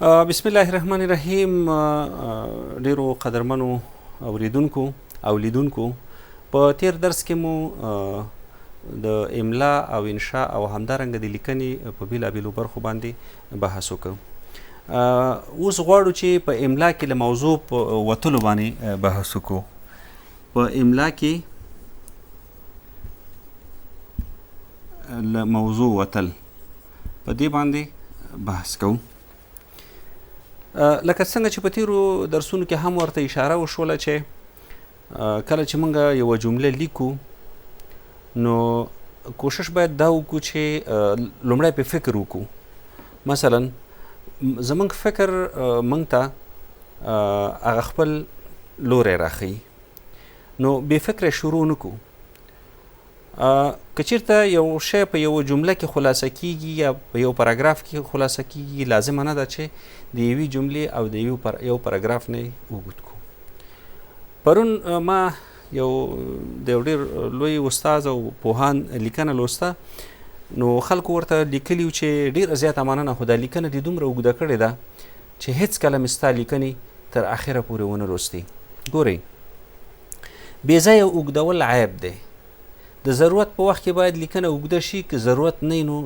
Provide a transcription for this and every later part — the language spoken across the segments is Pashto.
بسم الله الرحمن الرحیم. ډیرو قدرمنو اوریدونکو او لیدونکو، په تیر درس کې مو د املا او انشاء او همدارنګه د لیکنې په بیلابیلو برخو باندې بحث وکړو. اوس غواړو چې په املا کې له موضوع په وتلو باندې بحث وکړو. په املا کې له موضوع وتل په دې باندې بحث کوو. لکه څنګه چې په تیرو درسونو کې هم ورته اشاره وشوله چې کله چې موږ یوه جمله لیکو نو کوشش باید دا وکړو چې لومړی په فکر وکړو. مثلا زموږ فکر موږ ته هغه خپل لوری راښیي، نو بې فکره شروع نه کړو. که چېرته یو شی په یوه جمله کې خلاصه کیږي یا په یو پاراګراف کې خلاصه کیږي، لازمه نه ده چې د یوې جملې او د یو پاراګراف نه اوږد کړو. پرون ما یو د یو ډېر لوی استاد او پوهان لیکنه لوسته، نو خلکو ورته لیکلي چې ډېره زیاته مننه، خو دا لیکنه دې دومره اوږده کړې ده چې هېڅکله مې ستا لیکنې تر اخره پورې ونه لوستې. ګورئ، بې ځایه اوږدول عیب دی. د ضرورت په وخت کې باید لیکنه اوږده شي، که ضرورت نه نو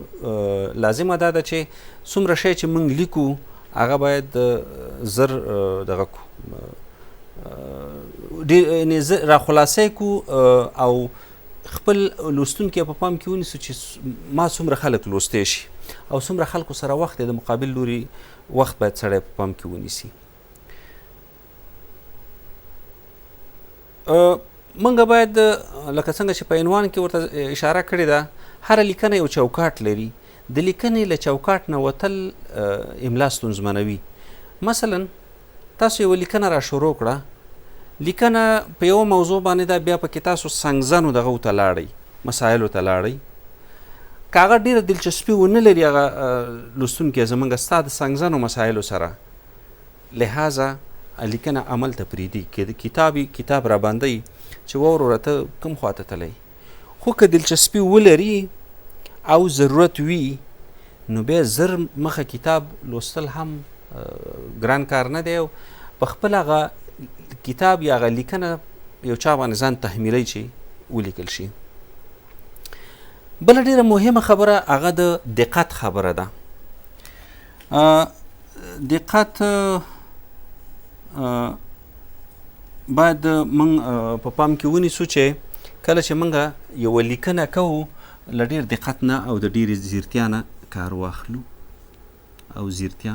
لازمه دا ده چې څومره شی چې موږ لیکو هغه باید زر دغه ډېر راخلاصی کړو او خپل لوستونکي په پام کې ونیسو چې ما څومره خلک لوستی شي او څومره خلکو سره وخت د مقابل لوري وخت باید سړی په پام کې ونیسي. موږ باید لکه څنګه چې په عنوان کې ورته اشاره کړې ده، هره لیکنه یو چوکاټ لري. د لیکنې له چوکاټ نه وتل املا ستونزمنوي. مثلا تاسو یوه لیکنه را شروع کړه، لیکنه په یوه موضوع باندې ده، بیا پکې تاسو څنګزنو دغه ته لاړئ، مسایلو ته لاړئ. که هغه ډېره دلچسپي ونه لري هغه لوستونکی زموږ ستا د څنګزنو مسایلو سره، لهذا لیکنه عمل ته پرېږدي. که کتاب را باندې چې وروره ته کوم خواته تلئ، خو که دلچسپي ولري او ضرورت وي نو بیا زر مخه کتاب لوستل هم ګران کار نه دی، او په خپل هغه کتاب یا هغه لیکنه یو چا باندې ځان تحمیلی چې ولیکل شي. بله ډېره مهمه خبره هغه د دقت خبره ده. دقت باید موږ په پام کې ونیسو چې کله چې موږ یوه لیکنه کوو له ډېر دقت نه او د ډېرې ځیرتیا نه کار واخلو. او ځیرتیا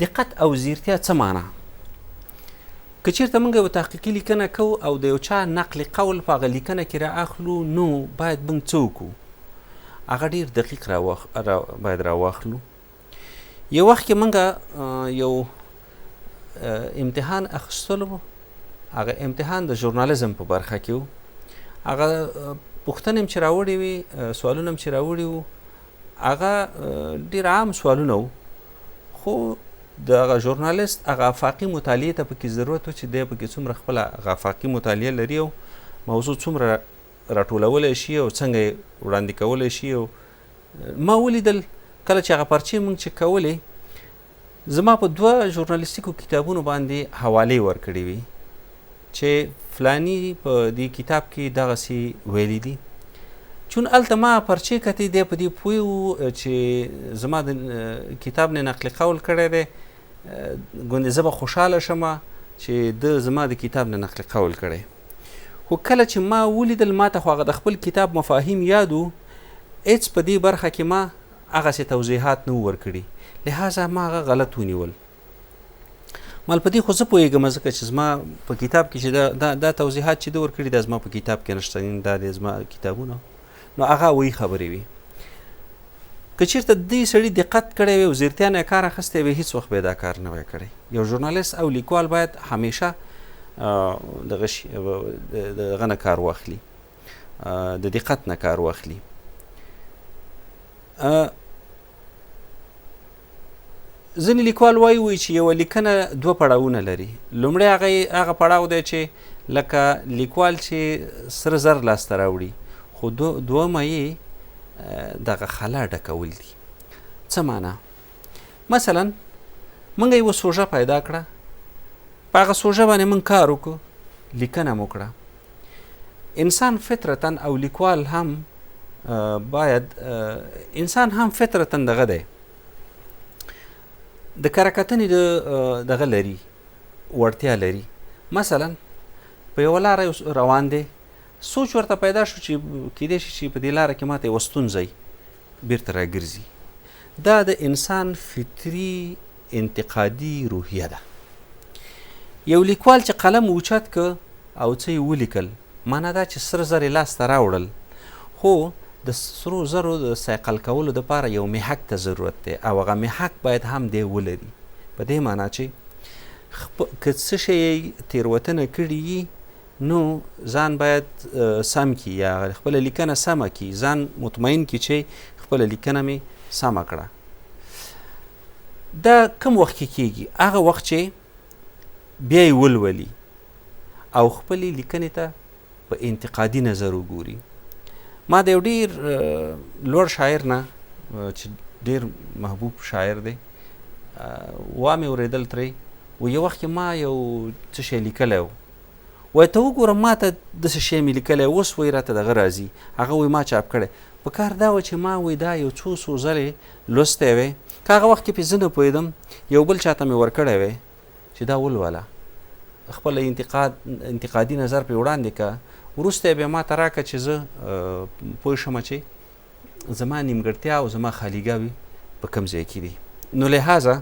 دقت او ځیرتیا څه معنا؟ که چېرته موږ یوه تحقیقي لیکنه کوو او د یو چا نقل قول په هغه لیکنه کې را اخلو، نو باید موږ څه وکړو؟ هغه ډېر دقیق باید راواخلو. یو وخت کې موږ یو امتحان اخیستلو، هغه امتحان د ژورنالیزم په برخه کې و. هغه پوښتنې هم چې راوړې وې، سوالونه هم چې راوړي وو، هغه ډېر عام سوالونه وو، خو د هغه ژورنالیست هغه افاقي مطالعې ته پکې ضرورت و چې دی پکې څومره خپله هغه افاقي مطالعه لري او موضوع څومره راټولولی شي او څنګه یې وړاندې کولی شي. او ما ولیدل کله چې هغه پرچې موږ چې کولې، زما په 2 ژورنالیستیکو کتابونو باندې حوالې ورکړې وي چې فلانی په دې کتاب کې دغسې ویلي دي. چون هلته ما پرچې کتې، دی په دې پوه و چې زما د کتاب نه نقل قول کړی دی، ګوندې زه به خوشحاله شمه چې د زما د کتاب نه نقل قول کړی. خو کله چې ما ولیدل، ما ته خو هغه د خپل کتاب مفاهیم یاد و، هېڅ په دې برخه کې ما هغسې توضیحات نه و ورکړي، لهذا ما هغه غلط ونیول. مال په دې خو زه پوهېږم، ځکه چې زما په کتاب کې چې دا توضیحات چې ده ورکړي دا زما په کتاب کې نشته، دا دی زما کتابونه، نو هغه وایي خبرې وي. که چېرته دې سړي دقت کړی وي او ځیرتیا نه یې کار اخیستی وي، هېڅ وخت به یې دا کار نه وی کړی. یو ژورنالیست او لیکوال باید همیشه دغه نه کار واخلي، د دقت نه کار واخلي. ځینې لیکوال وایي چې یوه لیکنه 2 پړاوونه لري. لومړی هغه پړاو دی چې لکه لیکوال چې سره زر لاسته راوړي، خو دومه یې دغه خلا ډکول دي. څه معنا؟ مثلا موږ یوه سوژه پیدا کړه، په هغه سوژه باندې موږ کار وکړو، لیکنه مو کړه. انسان فطرتا او لیکوال هم باید انسان هم فطرتا دغه دی، د کره کتنې دغه لري، وړتیا لري. مثلا په یوه لاره روان دی، سوچ ورته پیدا شو چې کیدای شي چې په دې لاره کې ماته یوه ستونزه بیرته راګرځي. دا د انسان فطري انتقادي روحیه ده. یو لیکوال چې قلم اوچت که او څه یې ولیکل، معنا دا چې سره زر یې لاسته راوړل، خو د سرو زرو د سیقل کولو دپاره یو محک ته ضرورت دی او هغه محک باید هم دی ولري. په دې معنا چې که څه شی تېروتنه کړي وي نو ځان باید سم کړي یا خپله لیکنه سمه کړي، ځان مطمئن کړي چې خپله لیکنه مې سمه کړه. دا کم وخت کې کېږي؟ هغه وخت چې بیا یې ولولي او خپلې لیکنې ته په انتقادي نظر وګوري. ما د یو ډېر لوړ شاعر نه چې ډېر محبوب شاعر دی وامې اورېدل ترې، و یو وخت کې ما یو څه شی لیکلی و، وایي ته وګوره ما ته داسې شی مې لیکلی، اوس وایي راته دغه راځي، هغه وایي ما چاپ کړی. په کار دا و چې ما وایي دا یو څو ځلې لوستی وی، که هغه وخت کې پې زه نه پوهېدم، یو بل چاته مې ورکړی وی چې دا ولوله، خپله انتقادي نظر پرې وړاندې که، وروسته یې بیا ما ته راکړه چې زه پوه شمه چې زما نیمګړتیا او زما خالیګاوې په کوم ځای کې دي. نو لحاظه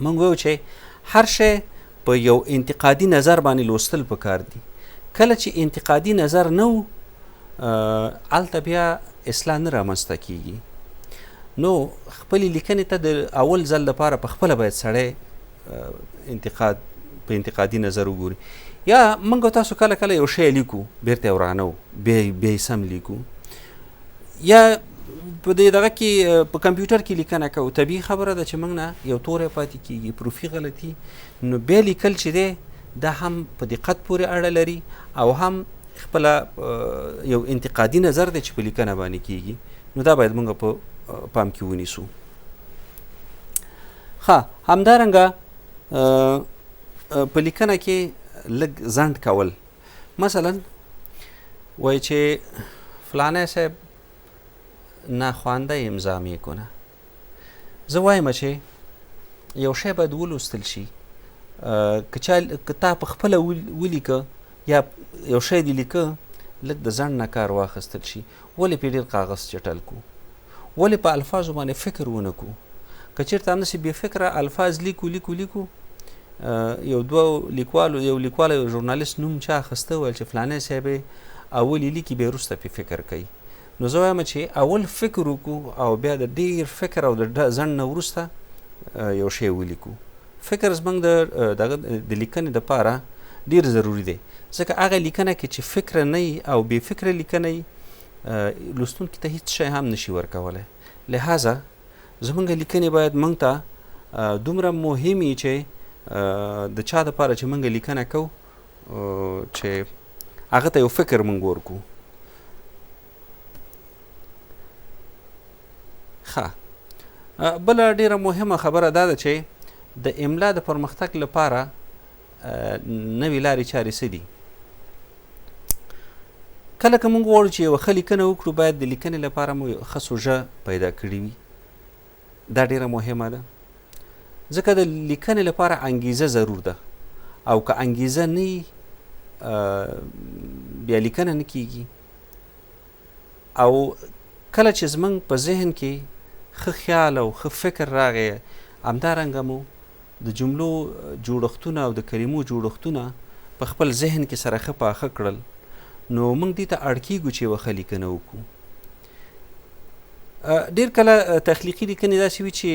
موږ وایو چې هر شی په یو انتقادي نظر باندې لوستل پکار دي. کله چې انتقادي نظر نه و هلته بیا اصلاح نه رامنځته کېږي. نو خپلې لیکنې ته د اول ځل لپاره په خپله باید سړی په انتقادي نظر وګوري. یا موږ او تاسو کله کله یو شی لیکو بیرته یې ورانو، بیا یې سم لیکو، یا په دې دغه کې په کمپیوټر کې لیکنه کوو، طبیعي خبره ده چې موږ نه یو توری پاتې کېږي، پروفي غلطي. نو بیا لیکل چې دی دا هم په دقت پورې اړه لري او هم خپله یو انتقادي نظر دی چې په لیکنه باندې کېږي. نو دا باید موږ په پام کې ونیسو. ښه، همدارنګه په لیکنه کې لږ ځنډ کول. مثلا وایي چې فلانی صاحب ناخوانده امضا میکنه. زه وایم چې یو شی باید ولوستل شي. که تا په خپله ولیکه یا یو شی دې لیکه، لږ د ځنډ نه کار واخیستل شي. ولې پرې ډېر کاغذ چټل کو؟ ولې په الفاظو باندې فکر ونه کو؟ که چېرته همداسې بې فکره الفاظ لیکو یو لیکوال یو ژورنالیست نوم چا اخیسته، ویل چې فلانی صاحب یې اول یې لیکي بیا وروسته پرې فکر کوي. نو زه وایم چې اول فکر وکړو او بیا د ډېر فکر او د ځنډ نه وروسته یو شی ولیکو. فکر زموږ د لیکنې دپاره ډېر ضروري دی، ځکه هغه لیکنه کې چې فکر نه وي او بې فکره لیکنه وي لوستونکي ته هېڅ شی هم نشي ورکولی. لحاظه زموږ لیکنې باید موږ ته دومره مهمې چې د چا دپاره چې موږ لیکنه کوو چې هغه ته یو فکر موږ ورکو. ښه، بله ډېره مهمه خبره دا ده چې د املا د پرمختګ لپاره نوې لارې چارې څه دي؟ کله که موږ غواړو چې یوه ښه لیکنه وکړو باید د لیکنې لپاره مو ښه سوژه پیدا کړې وي. دا ډېره مهمه ده، ځکه د لیکنې لپاره انګیزه ضرور ده او که انګیزه نه وي بیا لیکنه نه کېږي. او کله چې زموږ په ذهن کې ښه خیال او ښه فکر راغی، همدارنګه مو د جملو جوړښتونه او د کلمو جوړښتونه په خپل ذهن کې سره ښه پاخه کړل، نو موږ دې ته اړ کېږو چې یوه ښه لیکنه وکړو. ډېر کله تخلیقي لیکنې داسې وي چې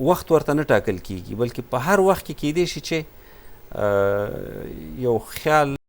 وخت ورته نه ټاکل کېږي، بلکې په هر وخت کې کېدای شي چې یو خیال